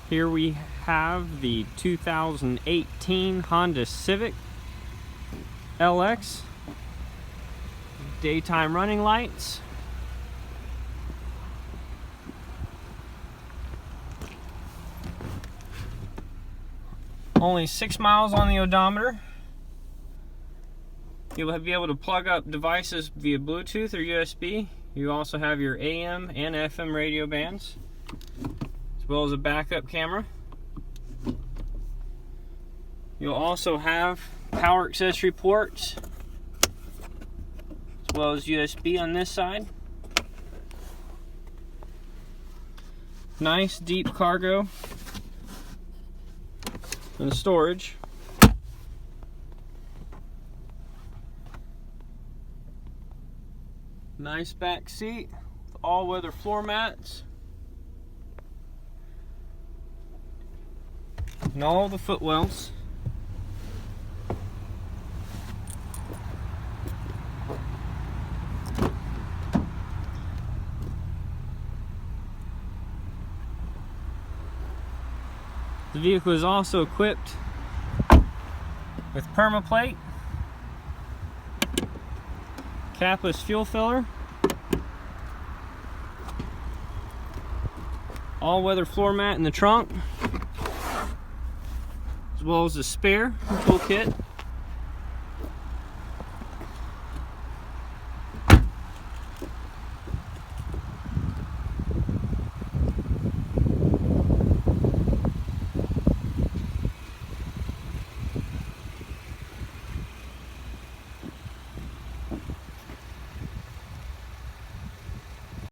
Here we have the 2018 Honda Civic LX. Daytime running lights. Only 6 miles on the odometer. You'll be able to plug up devices via Bluetooth or USB. You also have your AM and FM radio bands, as well as a backup camera. You'll also have power accessory ports, as well as USB on this side. Nice deep cargo and storage. Nice back seat with all-weather floor mats. And all the footwells. The vehicle is also equipped with permaplate, capless fuel filler, all-weather floor mat in the trunk, as well as a spare toolkit.